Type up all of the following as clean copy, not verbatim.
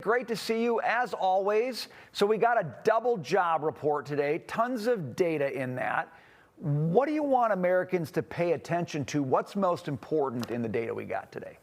Great to see you as always. So we got a double job report today, tons of data in that. What do you want Americans to pay attention to? What's most important in the data we got today?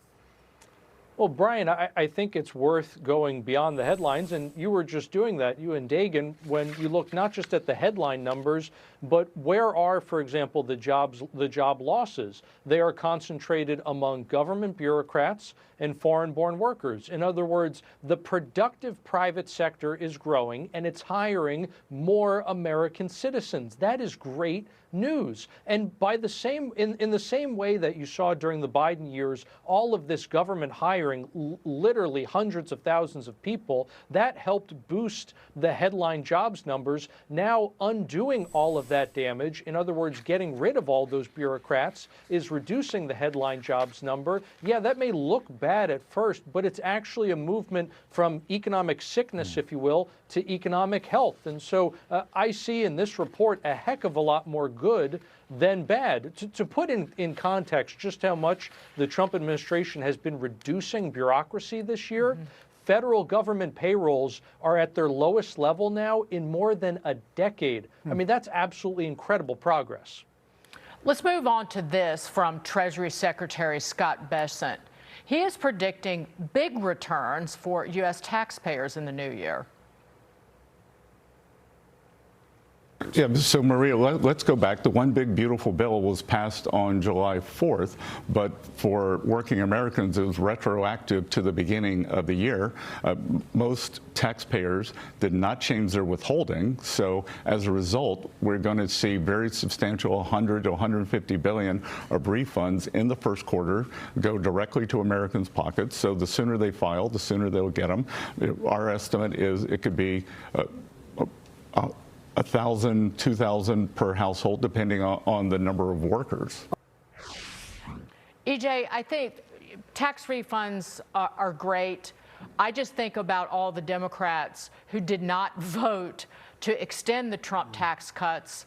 Well, Brian, I think it's worth going beyond the headlines, and you were just doing that, you and Dagan, when you look not just at the headline numbers, but where are, for example, the job losses? They are concentrated among government bureaucrats and foreign-born workers. In other words, the productive private sector is growing, and it's hiring more American citizens. That is great news. And by the same, in the same way that you saw during the Biden years, all of this government hiring, literally hundreds of thousands of people, that helped boost the headline jobs numbers. Now undoing all of that damage, in other words, getting rid of all those bureaucrats, is reducing the headline jobs number. Yeah, that may look bad at first, but it's actually a movement from economic sickness, if you will, to economic health. And so I see in this report a heck of a lot more good than bad. To put in context just how much the Trump administration has been reducing bureaucracy this year, federal government payrolls are at their lowest level now in more than a decade. I mean, that's absolutely incredible progress. Let's move on to this from Treasury Secretary Scott Bessent. He is predicting big returns for U.S. taxpayers in the new year. Yeah, so Maria, let's go back. The one big beautiful bill was passed on July 4th, but for working Americans, it was retroactive to the beginning of the year. Most taxpayers did not change their withholding, so as a result, we're going to see very substantial 100 to 150 billion of refunds in the first quarter go directly to Americans' pockets. So the sooner they file, the sooner they'll get them. Our estimate is it could be 1,000, 2,000 per household, depending on the number of workers. EJ, I think tax refunds are great. I just think about all the Democrats who did not vote to extend the Trump tax cuts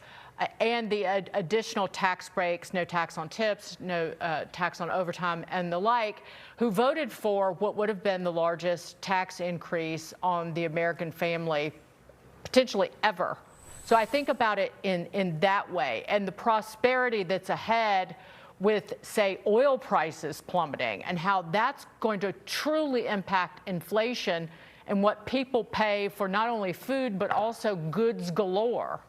and the additional tax breaks, no tax on tips, no tax on overtime and the like, who voted for what would have been the largest tax increase on the American family potentially ever. So I think about it in that way, and the prosperity that's ahead with, say, oil prices plummeting and how that's going to truly impact inflation and what people pay for not only food but also goods galore.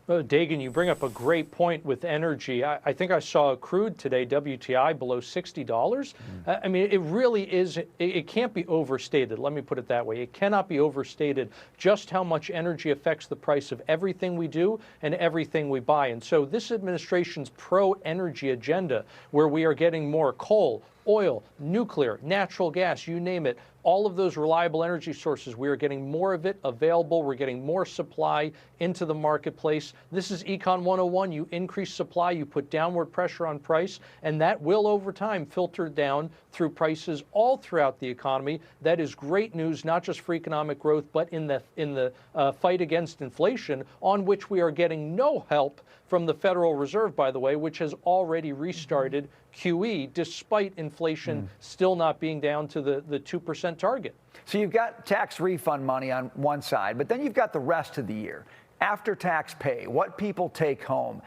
Well, Dagan, you bring up a great point with energy. I think I saw crude today, WTI, below $60. I mean, it really is, it can't be overstated. Let me put it that way. It cannot be overstated just how much energy affects the price of everything we do and everything we buy. And so this administration's pro-energy agenda, where we are getting more coal, oil, nuclear, natural gas, you name it, all of those reliable energy sources, we are getting more of it available. We're getting more supply into the marketplace. This is Econ 101. You increase supply, you put downward pressure on price, and that will over time filter down through prices all throughout the economy. That is great news, not just for economic growth, but in the fight against inflation, on which we are getting no help from the Federal Reserve, by the way, which has already restarted QE, despite inflation still not being down to the 2% target. So you've got tax refund money on one side, but then you've got the rest of the year. After-tax pay, what people take home.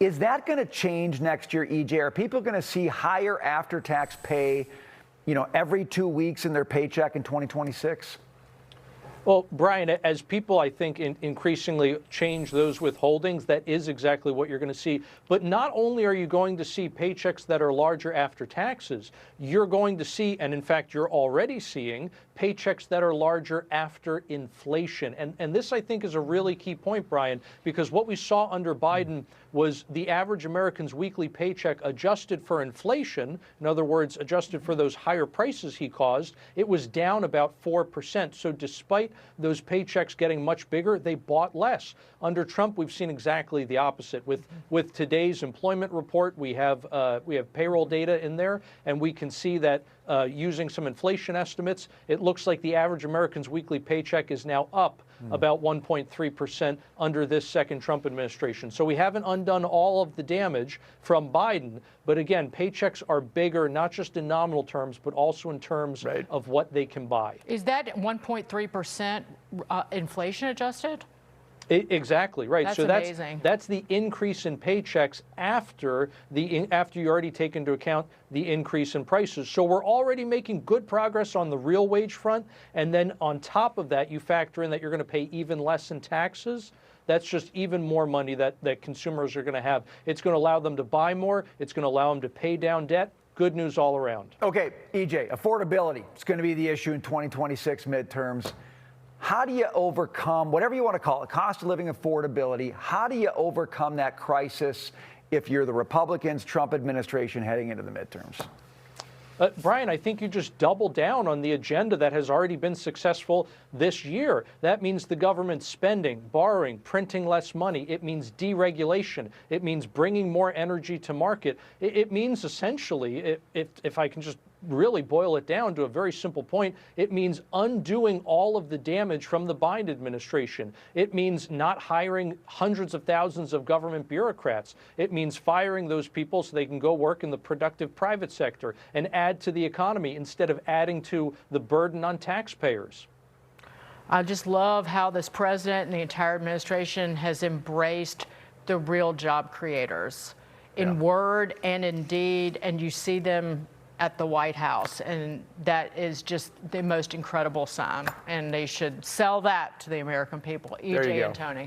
Is that going to change next year, EJ? Are people going to see higher after-tax pay, every 2 weeks in their paycheck in 2026? Well, Brian, as people, I think, increasingly change those withholdings, that is exactly what you're going to see. But not only are you going to see paychecks that are larger after taxes, you're going to see, and in fact, you're already seeing, paychecks that are larger after inflation. And this, I think, is a really key point, Brian, because what we saw under Biden was the average American's weekly paycheck adjusted for inflation, in other words, adjusted for those higher prices he caused, it was down about 4%. So despite those paychecks getting much bigger, they bought less. Under Trump, we've seen exactly the opposite. With today's employment report, we have payroll data in there, and we can see that using some inflation estimates, it looks like the average American's weekly paycheck is now up about 1.3% under this second Trump administration. So we haven't undone all of the damage from Biden. But again, paychecks are bigger, not just in nominal terms, but also in terms of what they can buy. Is that 1.3% inflation adjusted? Exactly right. That's So amazing. that's the increase in paychecks after you already take into account the increase in prices. So we're already making good progress on the real wage front, and then on top of that, you factor in that you're going to pay even less in taxes. That's just even more money that consumers are going to have. It's going to allow them to buy more. It's going to allow them to pay down debt. Good news all around. Okay, EJ, affordability is going to be the issue in 2026 midterms. How do you overcome, whatever you want to call it, cost of living, affordability? How do you overcome that crisis if you're the Republicans, Trump administration heading into the midterms? Brian, I think you just double down on the agenda that has already been successful this year. That means the government spending, borrowing, printing less money. It means deregulation. It means bringing more energy to market. It means essentially, if I can just really boil it down to a very simple point, it means undoing all of the damage from the Biden administration. It means not hiring hundreds of thousands of government bureaucrats. It means firing those people so they can go work in the productive private sector and add to the economy instead of adding to the burden on taxpayers. I just love how this president and the entire administration has embraced the real job creators in word and in deed, and you see them at the White House, and that is just the most incredible sign, and they should sell that to the American people. EJ Antoni.